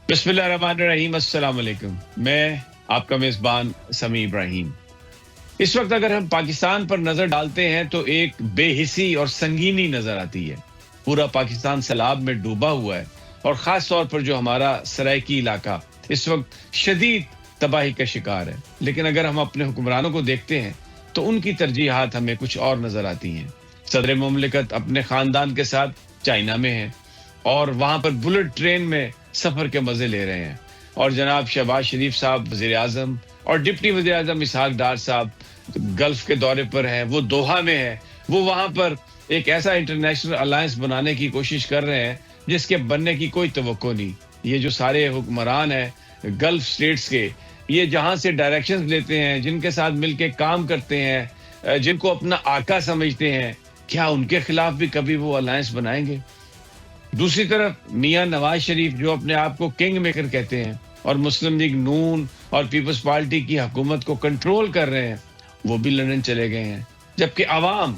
بسم اللہ الرحمن الرحیم. السلام علیکم. میں آپ کا میزبان سمیع ابراہیم. اس وقت اگر ہم پاکستان پر نظر ڈالتے ہیں تو ایک بے حسی اور سنگینی نظر آتی ہے. پورا پاکستان سیلاب میں ڈوبا ہوا ہے اور خاص طور پر جو ہمارا سرائیکی علاقہ اس وقت شدید تباہی کا شکار ہے. لیکن اگر ہم اپنے حکمرانوں کو دیکھتے ہیں تو ان کی ترجیحات ہمیں کچھ اور نظر آتی ہیں. صدر مملکت اپنے خاندان کے ساتھ چائنا میں ہے اور وہاں پر بلٹ ٹرین میں سفر کے مزے لے رہے ہیں. اور جناب شہباز شریف صاحب وزیر اعظم اور ڈپٹی وزیر اعظم اسحاق ڈار صاحب گلف کے دورے پر ہیں. وہ دوحہ میں ہے. وہ وہاں پر ایک ایسا انٹرنیشنل الائنس بنانے کی کوشش کر رہے ہیں جس کے بننے کی کوئی توقع نہیں. یہ جو سارے حکمران ہیں گلف سٹیٹس کے، یہ جہاں سے ڈائریکشنز لیتے ہیں، جن کے ساتھ مل کے کام کرتے ہیں، جن کو اپنا آقا سمجھتے ہیں، کیا ان کے خلاف بھی کبھی وہ الائنس بنائیں گے؟ دوسری طرف میاں نواز شریف جو اپنے آپ کو کنگ میکر کہتے ہیں اور مسلم لیگ نون اور پیپلز پارٹی کی حکومت کو کنٹرول کر رہے ہیں، وہ بھی لندن چلے گئے ہیں. جبکہ عوام،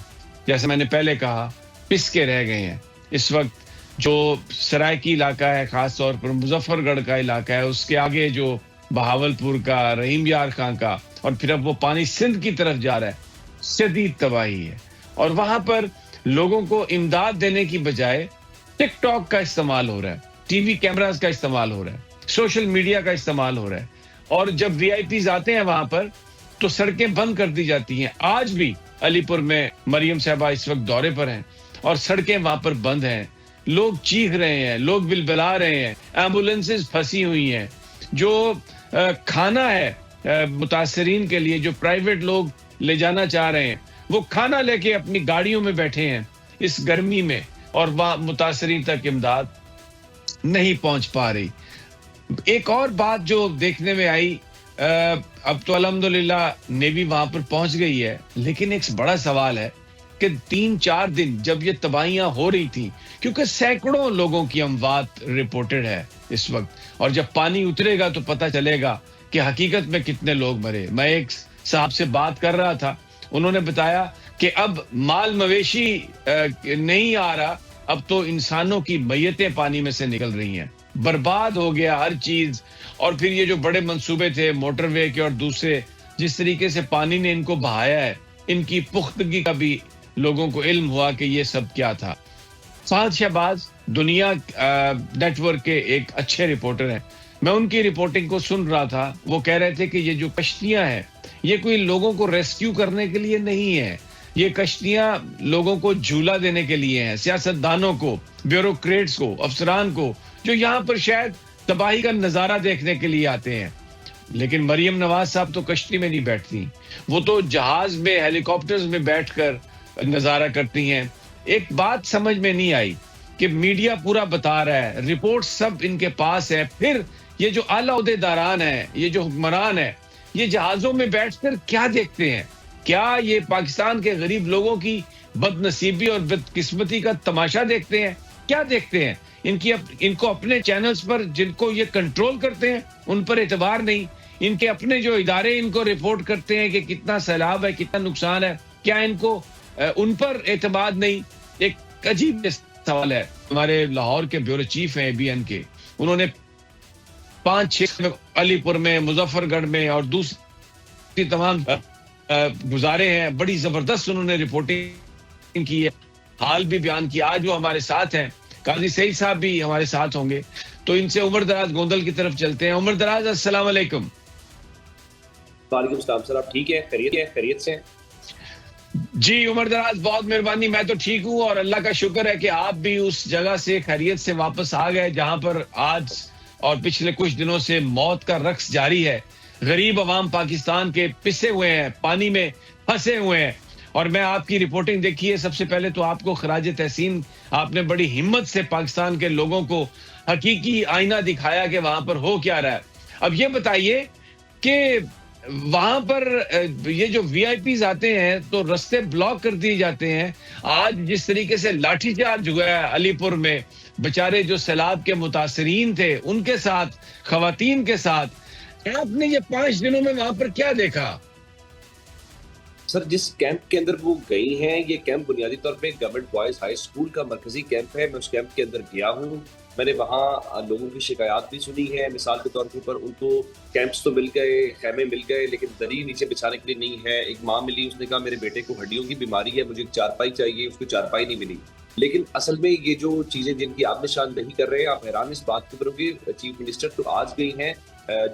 جیسے میں نے پہلے کہا، پس کے رہ گئے ہیں. اس وقت جو سرائیکی علاقہ ہے، خاص طور پر مظفر گڑھ کا علاقہ ہے، اس کے آگے جو بہاولپور کا، رحیم یار خان کا، اور پھر اب وہ پانی سندھ کی طرف جا رہا ہے، شدید تباہی ہے. اور وہاں پر لوگوں کو امداد دینے کی بجائے ٹک ٹاک کا استعمال ہو رہا ہے، ٹی وی کیمراز کا استعمال ہو رہا ہے، سوشل میڈیا کا استعمال ہو رہا ہے. اور جب وی آئی پیز آتے ہیں وہاں پر تو سڑکیں بند کر دی جاتی ہیں. آج بھی علی پور میں مریم صاحبہ اس وقت دورے پر ہیں اور سڑکیں وہاں پر بند ہیں. لوگ چیخ رہے ہیں، لوگ بلبلا رہے ہیں، ایمبولینسز پھنسی ہوئی ہیں. جو کھانا ہے متاثرین کے لیے جو پرائیویٹ لوگ لے جانا چاہ رہے ہیں، وہ کھانا لے کے اپنی گاڑیوں میں بیٹھے ہیں اس گرمی میں، اور وہاں متاثرین تک امداد نہیں پہنچ پا رہی. ایک اور بات جو دیکھنے میں آئی، اب تو الحمدللہ نیوی وہاں پر پہنچ گئی ہے، لیکن ایک بڑا سوال ہے کہ 3-4 دن جب یہ تباہیاں ہو رہی تھیں، کیونکہ سینکڑوں لوگوں کی اموات رپورٹڈ ہے اس وقت، اور جب پانی اترے گا تو پتہ چلے گا کہ حقیقت میں کتنے لوگ مرے. میں ایک صاحب سے بات کر رہا تھا، انہوں نے بتایا کہ اب مال مویشی نہیں آ رہا، اب تو انسانوں کی میتیں پانی میں سے نکل رہی ہیں. برباد ہو گیا ہر چیز. اور پھر یہ جو بڑے منصوبے تھے موٹر وے کے اور دوسرے، جس طریقے سے پانی نے ان کو بہایا ہے، ان کی پختگی کا بھی لوگوں کو علم ہوا کہ یہ سب کیا تھا. فہد شہباز دنیا نیٹ ورک کے ایک اچھے رپورٹر ہیں. میں ان کی رپورٹنگ کو سن رہا تھا. وہ کہہ رہے تھے کہ یہ جو کشتیاں ہیں یہ کوئی لوگوں کو ریسکیو کرنے کے لیے نہیں ہے، یہ کشتیاں لوگوں کو جھولا دینے کے لیے ہیں، سیاستدانوں کو، بیوروکریٹس کو، افسران کو، جو یہاں پر شاید تباہی کا نظارہ دیکھنے کے لیے آتے ہیں. لیکن مریم نواز صاحب تو کشتی میں نہیں بیٹھتی، وہ تو جہاز میں، ہیلی کاپٹرز میں بیٹھ کر نظارہ کرتی ہیں. ایک بات سمجھ میں نہیں آئی کہ میڈیا پورا بتا رہا ہے، رپورٹ سب ان کے پاس ہے، پھر یہ جو اعلیٰ عہدیداران ہیں، یہ جو حکمران ہیں، یہ جہازوں میں بیٹھ کر کیا دیکھتے ہیں؟ کیا یہ پاکستان کے غریب لوگوں کی بد نصیبی اور بدقسمتی کا تماشا دیکھتے ہیں؟ کیا دیکھتے ہیں؟ ان کو اپنے چینلز پر جن کو یہ کنٹرول کرتے ہیں ان پر اعتبار نہیں. ان کے اپنے جو ادارے ان کو رپورٹ کرتے ہیں کہ کتنا سیلاب ہے، کتنا نقصان ہے، کیا ان کو ان پر اعتماد نہیں؟ ایک عجیب سوال ہے. ہمارے لاہور کے بیورو چیف ہیں ABN کے، انہوں نے 5-6 علی پور میں، مظفر گڑھ میں اور دوسری تمام گزارے ہیں. بڑی زبردست انہوں نے رپورٹنگ کی ہے، حال بھی بیان کیا. آج وہ ہمارے ساتھ ہیں، قاضی سعید صاحب بھی ہمارے ساتھ ہوں گے. تو ان سے عمر دراز گوندل کی طرف چلتے ہیں. عمر دراز السلام علیکم. وعلیکم السلام سر، آپ ٹھیک ہیں؟ خیریت سے ہیں؟ جی عمر دراز بہت مہربانی، میں تو ٹھیک ہوں اور اللہ کا شکر ہے کہ آپ بھی اس جگہ سے خیریت سے واپس آ گئے جہاں پر آج اور پچھلے کچھ دنوں سے موت کا رقص جاری ہے. غریب عوام پاکستان کے پسے ہوئے ہیں، پانی میں پھنسے ہوئے ہیں. اور میں آپ کی رپورٹنگ دیکھی ہے، سب سے پہلے تو آپ کو خراج تحسین. آپ نے بڑی ہمت سے پاکستان کے لوگوں کو حقیقی آئینہ دکھایا کہ وہاں پر ہو کیا رہا ہے. اب یہ بتائیے کہ وہاں پر یہ جو وی آئی پیز آتے ہیں تو رستے بلاک کر دیے جاتے ہیں. آج جس طریقے سے لاٹھی چارج ہوا ہے علی پور میں، بیچارے جو سیلاب کے متاثرین تھے ان کے ساتھ، خواتین کے ساتھ، آپ نے یہ 5 دنوں میں وہاں پر کیا دیکھا؟ سر جس کیمپ کے اندر وہ گئی ہیں، یہ کیمپ بنیادی طور پہ گورنمنٹ بوائز ہائی اسکول کا مرکزی کیمپ ہے. میں اس کیمپ کے اندر گیا ہوں. میں نے وہاں لوگوں کی شکایات بھی سنی ہے. مثال کے طور کے اوپر ان کو کیمپس تو مل گئے, خیمے مل گئے, لیکن دری نیچے بچھانے کے لیے نہیں ہے. ایک ماں ملی, اس نے کہا میرے بیٹے کو ہڈیوں کی بیماری ہے, مجھے ایک چارپائی چاہیے, اس کو چارپائی نہیں ملی. لیکن اصل میں یہ جو چیزیں جن کی آپ نشان نہیں کر رہے ہیں, آپ حیران اس بات کے اوپر کہ چیف منسٹر تو آج گئی ہیں,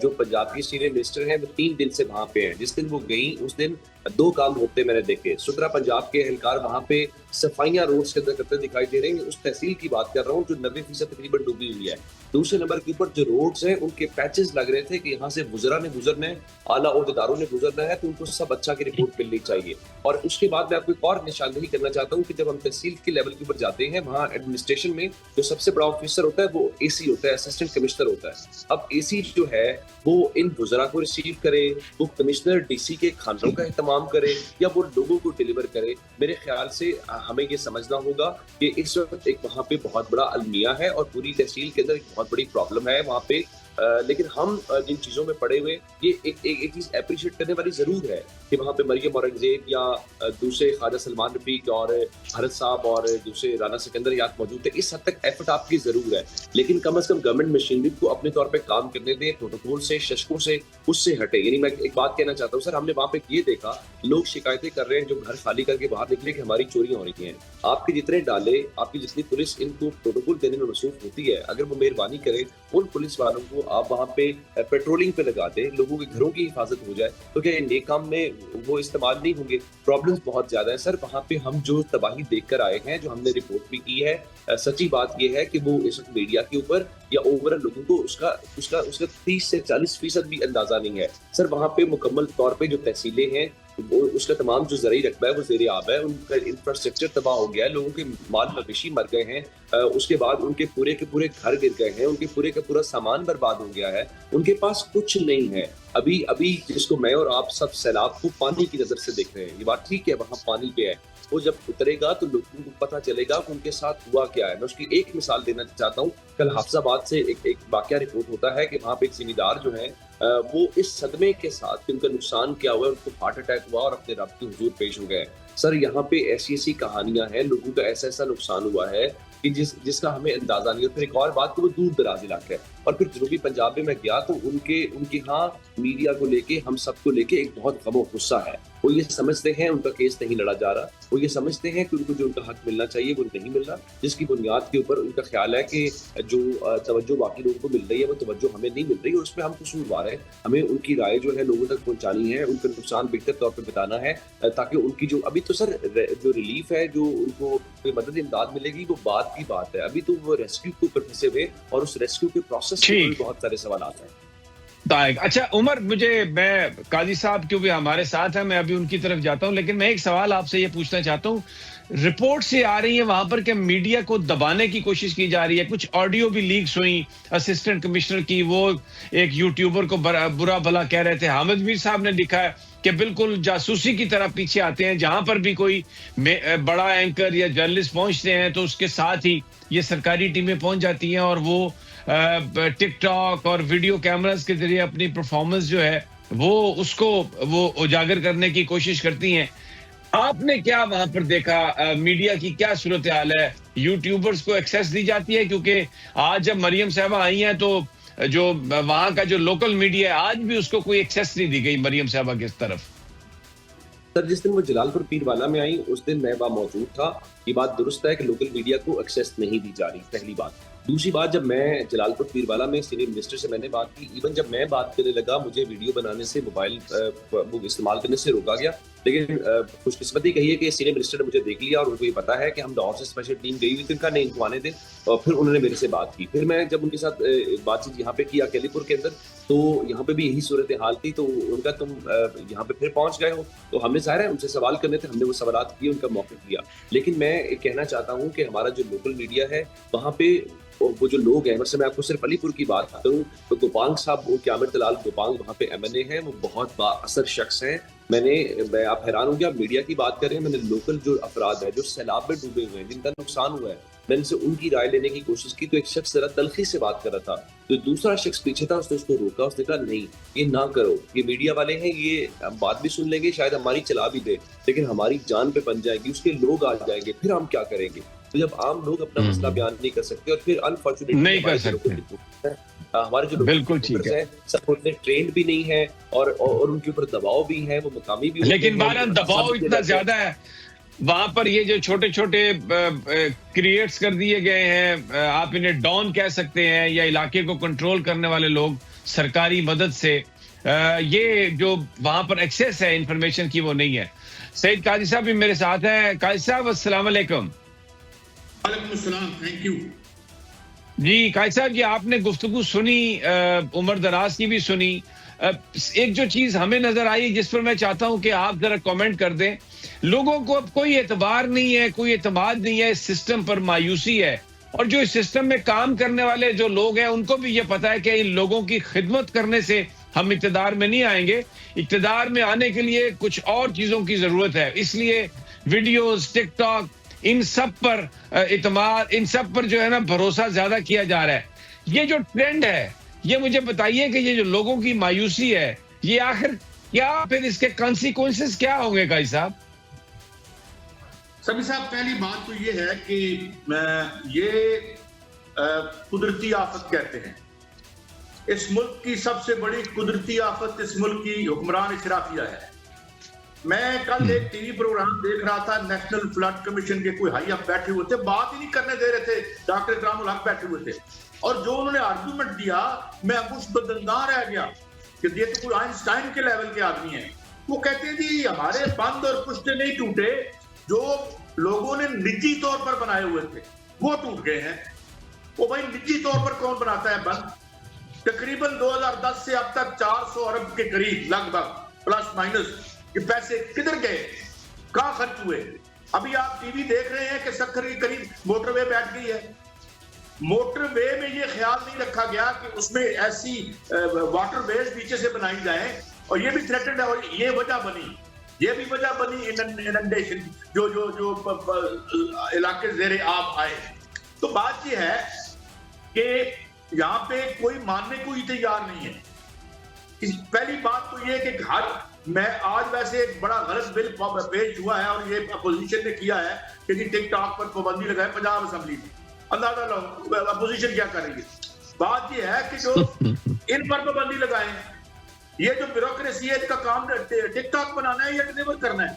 جو پنجاب کی سینئر منسٹر ہیں وہ 3 دن سے وہاں پہ ہیں. جس دن وہ گئیں اس دن 2 کام ہوتے میں نے دیکھے. سترا پنجاب کے اہلکار وہاں پہ صفائیاں روڈز کے اندر کرتے دکھائی دے رہے ہیں. اس تحصیل کی بات کر رہا ہوں جو 90% تقریباً ڈوبی ہوئی ہے. دوسرے نمبر کے اوپر جو روڈز ہیں ان کے پیچز لگ رہے تھے کہ یہاں سے وزراء نے گزرنا ہے, اعلیٰ عہدیداروں نے گزرنا ہے, تو ان کو سب اچھا کی رپورٹ ملنی چاہیے. اور اس کے بعد میں آپ کو ایک اور نشاندہی کرنا چاہتا ہوں کہ جب ہم تحصیل کے لیول کے اوپر جاتے ہیں, وہاں ایڈمنسٹریشن میں جو سب سے بڑا آفیسر ہوتا ہے وہ اے سی ہوتا ہے, اسسٹنٹ کمشنر ہوتا ہے. اب اے سی جو ہے وہ ان وزراء کو ریسیو کرے, وہ کمشنر ڈی سی کے کھانوں کا اہتمام کرے, یا وہ لوگوں کو ڈیلیور کرے. میرے خیال سے ہمیں یہ سمجھنا ہوگا کہ اس وقت ایک وہاں پہ بہت بڑا المیہ ہے اور پوری تحصیل کے اندر ایک بہت بڑی پرابلم ہے وہاں پہ. لیکن ہم جن چیزوں میں پڑے ہوئے, یہ ایک چیز اپریشیٹ کرنے والی ضرور ہے کہ وہاں پہ مریم اورنگزیب یا دوسرے خواجہ سلمان رفیق اور بھرت صاحب اور دوسرے رانا سکندر یاد موجود تھے. اس حد تک ایفرٹ آپ کی ضرور ہے, لیکن کم از کم گورنمنٹ مشینری کو اپنے طور پہ کام کرنے دیں, پروٹوکول سے, ششکوں سے, اس سے ہٹے. یعنی میں ایک بات کہنا چاہتا ہوں سر, ہم نے وہاں پہ یہ دیکھا لوگ شکایتیں کر رہے ہیں جو گھر خالی کر کے باہر نکلے کہ ہماری چوریاں ہو رہی ہیں. آپ کے جتنے ڈالے, آپ کی جتنی پولیس ان کو پروٹوکول دینے میں مصروف ہوتی ہے, اگر وہ مہربانی کرے ان پولیس والوں کو آپ وہاں پہ پیٹرولنگ پہ لگا دیں, لوگوں کے گھروں کی حفاظت ہو جائے, تو کیا نیک کام میں وہ استعمال نہیں ہوں گے؟ پرابلمز بہت زیادہ ہیں سر وہاں پہ. ہم جو تباہی دیکھ کر آئے ہیں, جو ہم نے رپورٹ بھی کی ہے, سچی بات یہ ہے کہ وہ اس وقت میڈیا کے اوپر یا اوور لوگوں کو اس کا 30 سے 40% بھی اندازہ نہیں ہے سر. وہاں پہ مکمل طور پہ جو تحصیلیں ہیں, اس کا تمام جو زرعی رقبہ ہے وہ زیر آب ہے, ان کا انفراسٹرکچر تباہ ہو گیا ہے, لوگوں کے مال مویشی مر گئے ہیں, اس کے بعد ان کے پورے کے پورے گھر گر گئے ہیں, ان کے پورے کا پورا سامان برباد ہو گیا ہے, ان کے پاس کچھ نہیں ہے. ابھی جس کو میں اور آپ سب سیلاب کو پانی کی نظر سے دیکھ رہے ہیں, یہ بات ٹھیک ہے, وہاں پانی پہ ہے, وہ جب اترے گا تو لوگوں کو پتہ چلے گا کہ ان کے ساتھ ہوا کیا ہے. میں اس کی ایک مثال دینا چاہتا ہوں. کل حافظ آباد سے ایک واقعہ رپورٹ ہوتا ہے کہ وہاں پہ ایک زمیندار جو ہیں وہ اس صدمے کے ساتھ کہ ان کا نقصان کیا ہوا ہے, ان کو ہارٹ اٹیک ہوا اور اپنے رب کے حضور پیش ہو گئے. سر یہاں پہ ایسی کہانیاں ہیں, لوگوں کا ایسا نقصان ہوا ہے کہ جس کا ہمیں اندازہ نہیں. اور پھر ایک اور بات کہ وہ دور دراز علاقہ ہے, اور پھر جنوبی پنجاب میں گیا تو ان کے ہاں میڈیا کو لے کے, ہم سب کو لے کے ایک بہت غم و غصہ ہے. وہ یہ سمجھتے ہیں ان کا کیس نہیں لڑا جا رہا, وہ یہ سمجھتے ہیں کہ ان کو جو ان کا حق ملنا چاہیے وہ نہیں مل رہا, جس کی بنیاد کے اوپر ان کا خیال ہے کہ جو توجہ باقی لوگوں کو مل رہی ہے وہ توجہ ہمیں نہیں مل رہی, اور اس پہ ہم قصوروار ہیں. ہمیں ان کی رائے جو ہے لوگوں تک پہنچانی ہے, ان کا نقصان بہتر طور پہ بتانا ہے, تاکہ ان کی جو ابھی تو سر جو ریلیف ہے, جو ان کو مدد امداد ملے گی, وہ بات کی بات ہے. ابھی تو وہ ریسکیو کے اوپر پھنسے ہوئے, اور اس ریسکیو کے پروسیس میں بہت سارے سوالات ہیں. اچھا عمر, میں قاضی صاحب کیوں بھی ہمارے ساتھ ہیں, میں ابھی ان کی طرف جاتا ہوں, لیکن میں ایک سوال آپ سے یہ پوچھنا چاہتا ہوں. رپورٹ سے آ رہی ہے وہاں پر کہ میڈیا کو دبانے کی کوشش کی جا رہی ہے, کچھ آڈیو بھی لیکس ہوئی اسسٹنٹ کمشنر کی, وہ ایک یوٹیوبر کو برا بھلا کہہ رہے تھے. حامد میر صاحب نے لکھا ہے کہ بالکل جاسوسی کی طرح پیچھے آتے ہیں, جہاں پر بھی کوئی بڑا اینکر یا جرنلسٹ پہنچتے ہیں تو اس کے ساتھ ہی یہ سرکاری ٹیمیں پہنچ جاتی ہیں, اور وہ ٹک ٹاک اور ویڈیو کیمراز کے ذریعے اپنی پرفارمنس جو ہے اس کو اجاگر کرنے کی کوشش کرتی ہیں. آپ نے کیا وہاں پر دیکھا, میڈیا کی کیا صورتحال ہے؟ یوٹیوبرز کو ایکسیس دی جاتی ہے؟ کیونکہ آج جب مریم صاحبہ آئی ہیں تو جو وہاں کا جو لوکل میڈیا ہے آج بھی اس کو کوئی ایکسیس نہیں دی گئی مریم صاحبہ کی طرف. سر جس دن وہ جلال پور پیر والا میں آئی اس دن میں وہاں موجود تھا. یہ بات درست ہے کہ لوکل میڈیا کو ایکسیس نہیں دی جا رہی, پہلی بات. دوسری بات, جب میں جلال پور پیر والا میں سینئر منسٹر سے میں نے بات کی, ایون جب میں بات کرنے لگا مجھے ویڈیو بنانے سے, موبائل استعمال کرنے سے روکا گیا. لیکن خوش قسمتی کہیے کہ سینئر منسٹر نے مجھے دیکھ لیا, اور ان کو یہ پتا ہے کہ ہم لاہور سے اسپیشل ٹیم گئی ہوئی تھی, ان کا نہیں ان کو آنے دیں. اور پھر انہوں نے میرے سے بات کی. پھر میں جب ان کے ساتھ بات چیت یہاں پہ کیا کیلی پور کے اندر, تو یہاں پہ بھی یہی صورتحال تھی. تو ان کا تم یہاں پہ پھر پہنچ گئے ہو, تو ہم نے ظاہر ہے ان سے سوال کرنے تھے, ہم نے وہ سوالات کیے, ان کا موقف دیا. لیکن میں کہنا چاہتا ہوں کہ ہمارا جو لوکل میڈیا ہے وہاں پہ وہ جو لوگ ہیں, مثلا میں آپ کو صرف علی پور کی بات کروں تو گوپانگ صاحب, وہ قیامر دلال گوپانگ وہاں پہ ایم این اے ہیں, وہ بہت با اثر شخص ہیں. میں آپ حیران ہوں گے, آپ میڈیا کی بات کر رہے ہیں, میں نے لوکل جو افراد ہیں جو سیلاب میں ڈوبے ہوئے ہیں, جن کا نقصان ہوا ہے, میں نے ان کی رائے لینے کی کوشش کی. تو ایک شخص ذرا تلخی سے بات کر رہا تھا, تو دوسرا شخص پیچھے تھا, اس نے اس کو روکا, اس نے کہا نہیں یہ نہ کرو, یہ میڈیا والے ہیں, یہ بات بھی سن لیں گے, شاید ہماری چلا بھی دے, لیکن ہماری جان پہ بن جائے گی, اس کے لوگ آ جائیں گے, پھر ہم کیا کریں گے. تو جب عام لوگ اپنا مسئلہ بیان نہیں کر سکتے اور پھر انفارچونیٹلی نہیں کر سکتے، ہمارے جو بالکل ٹھیک ہے، سب اتنے ٹرینڈ بھی نہیں ہے اور ان کے اوپر دباؤ بھی ہے، وہ مقامی بھی، لیکن بہرحال دباؤ اتنا زیادہ ہے وہاں پر، یہ جو چھوٹے چھوٹے کریٹس کر دیے گئے ہیں، آپ انہیں ڈان کہہ سکتے ہیں، یا علاقے کو کنٹرول کرنے والے لوگ سرکاری مدد سے، یہ جو وہاں پر ایکسیس ہے انفارمیشن کی وہ نہیں ہے۔ سعید قاضی صاحب بھی میرے ساتھ ہیں۔ قاضی صاحب السلام علیکم۔ وعلیکم السلام، تھینک یو۔ جی قاضی صاحب، یہ آپ نے گفتگو سنی، عمر دراز کی بھی سنی، ایک جو چیز ہمیں نظر آئی جس پر میں چاہتا ہوں کہ آپ ذرا کامنٹ کر دیں، لوگوں کو اب کوئی اعتبار نہیں ہے، کوئی اعتماد نہیں ہے، اس سسٹم پر مایوسی ہے، اور جو اس سسٹم میں کام کرنے والے جو لوگ ہیں ان کو بھی یہ پتا ہے کہ ان لوگوں کی خدمت کرنے سے ہم اقتدار میں نہیں آئیں گے، اقتدار میں آنے کے لیے کچھ اور چیزوں کی ضرورت ہے، اس لیے ویڈیوز، ٹک ٹاک، ان سب پر اعتماد، ان سب پر جو ہے نا بھروسہ زیادہ کیا جا رہا ہے۔ یہ جو ٹرینڈ ہے، یہ مجھے بتائیے کہ یہ جو لوگوں کی مایوسی ہے، یہ آخر کیا، پھر اس کے کانسیکوینسز کیا ہوں گے قاضی صاحب؟ سمی صاحب، پہلی بات تو یہ ہے کہ یہ قدرتی آفت کہتے ہیں۔ اس ملک کی سب سے بڑی قدرتی آفت اس ملک کی حکمران اشرافیہ ہے۔ میں کل ایک ٹی وی پروگرام دیکھ رہا تھا، نیشنل فلڈ کمیشن کے کوئی ہائی اپ بیٹھے ہوئے تھے، بات ہی نہیں کرنے دے رہے تھے، ڈاکٹر اکرام الحق بیٹھے ہوئے تھے، اور جو انہوں نے آرگومنٹ دیا میں کچھ بدنداں رہ گیا کہ یہ تو کوئی آئنسٹائن کے لیول کے آدمی ہیں۔ وہ کہتے ہیں جی ہمارے بند اور پشتے نہیں ٹوٹے، جو لوگوں نے نجی طور پر بنائے ہوئے تھے وہ ٹوٹ گئے ہیں۔ وہ بھائی نجی طور پر کون بناتا ہے بند؟ تقریباً 2010 سے اب تک 400 ارب کے قریب لگ بھگ پلس مائنس یہ پیسے کدھر گئے، کہاں خرچ ہوئے؟ ابھی آپ ٹی وی دیکھ رہے ہیں کہ سکھر کے قریب موٹر وے بیٹھ گئی ہے۔ موٹر وے میں یہ خیال نہیں رکھا گیا کہ اس میں ایسی واٹر ویز پیچھے سے بنائی جائیں، اور یہ بھی تھریٹنڈ ہے، اور یہ وجہ بنی اننڈیشن جو علاقے زیر آب آئے۔ تو بات یہ ہے کہ یہاں پہ کوئی ماننے کو ہی تیار نہیں ہے۔ پہلی بات تو یہ کہ میں آج ویسے ایک بڑا غلط بل پیش ہوا ہے، اور یہ اپوزیشن نے کیا ہے کہ جی ٹک ٹاک پر پابندی لگائے پنجاب اسمبلی میں۔ اللہ تعالیٰ اپوزیشن کیا کرے گی؟ بات یہ ہے کہ جو ان پر پابندی لگائیں، یہ جو بیوروکریسی ہے، اس کا کام ٹک ٹاک بنانا ہے یا ڈیلیور کرنا ہے،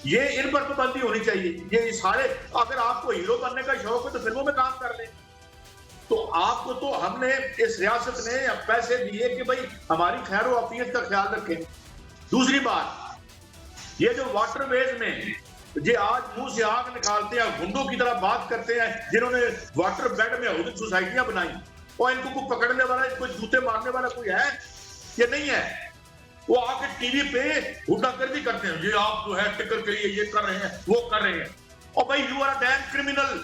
یہ ان پر پابندی ہونی چاہیے۔ یہ سارے، اگر آپ کو ہیرو بننے کا شوق ہے تو فلموں میں کام کر لیں۔ تو آپ کو تو ہم نے اس ریاست نے پیسے دیے کہ بھائی ہماری خیر و عافیت کا خیال رکھیں۔ دوسری بات، یہ جو واٹر ویز میں یہ آج منہ سے آگ نکالتے ہیں، گنڈوں کی طرح بات کرتے ہیں، جنہوں نے واٹر بیڈ میں حدود سوسائٹیاں بنائی، اور ان کو کوئی پکڑنے والا، ان کو جوتے مارنے والا کوئی ہے یا نہیں ہے؟ وہ آ کے ٹی وی پہ گنڈا گردی کرتے ہیں، یہ آپ جو ہے ٹکر کے لیے یہ کر رہے ہیں، وہ کر رہے ہیں، اور بھائی you are damn criminal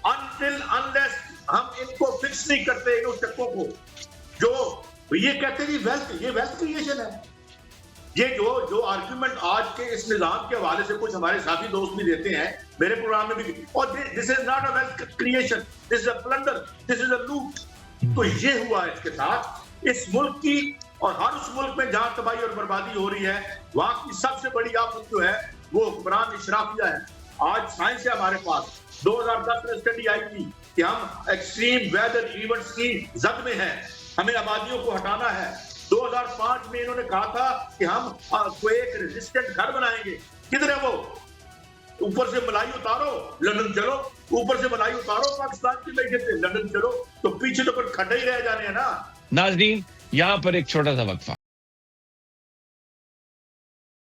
until unless ہم ان کو فکس نہیں کرتے، ان چکوں کو، جو یہ کہتے ہیں یہ ویلتھ کریشن ہے۔ یہ جو آرگومنٹ آج کے اس نظام کے حوالے سے کچھ ہمارے ساتھی دوست بھی دیتے ہیں، میرے پروگرام میں بھی، اور this is not a wealth creation, this is a plunder, this is a loot. تو یہ ہوا ہے اس کے ساتھ اس ملک کی، اور ہر اس ملک میں جہاں تباہی اور بربادی ہو رہی ہے، وہاں کی سب سے بڑی آفت جو ہے وہ حکمران اشرافیہ ہے۔ آج سائنس ہے ہمارے پاس، 2010 میں اسٹڈی آئی تھی کہ ہم ایکسٹریم ویدر ایونٹس کی زد میں ہیں، ہمیں آبادیوں کو ہٹانا ہے۔ 2005 میں انہوں نے کہا تھا کہ ہم کوئی ایک ریزسٹنٹ گھر بنائیں گے۔ کدھر ہے وہ؟ اوپر سے ملائی اتارو، لندن چلو، اوپر سے ملائی اتارو پاکستان کی معیشت سے، لندن چلو، تو پیچھے تو پھر کھڈے ہی رہ جانے ہیں نا۔ ناظرین، یہاں پر ایک چھوٹا سا وقفہ۔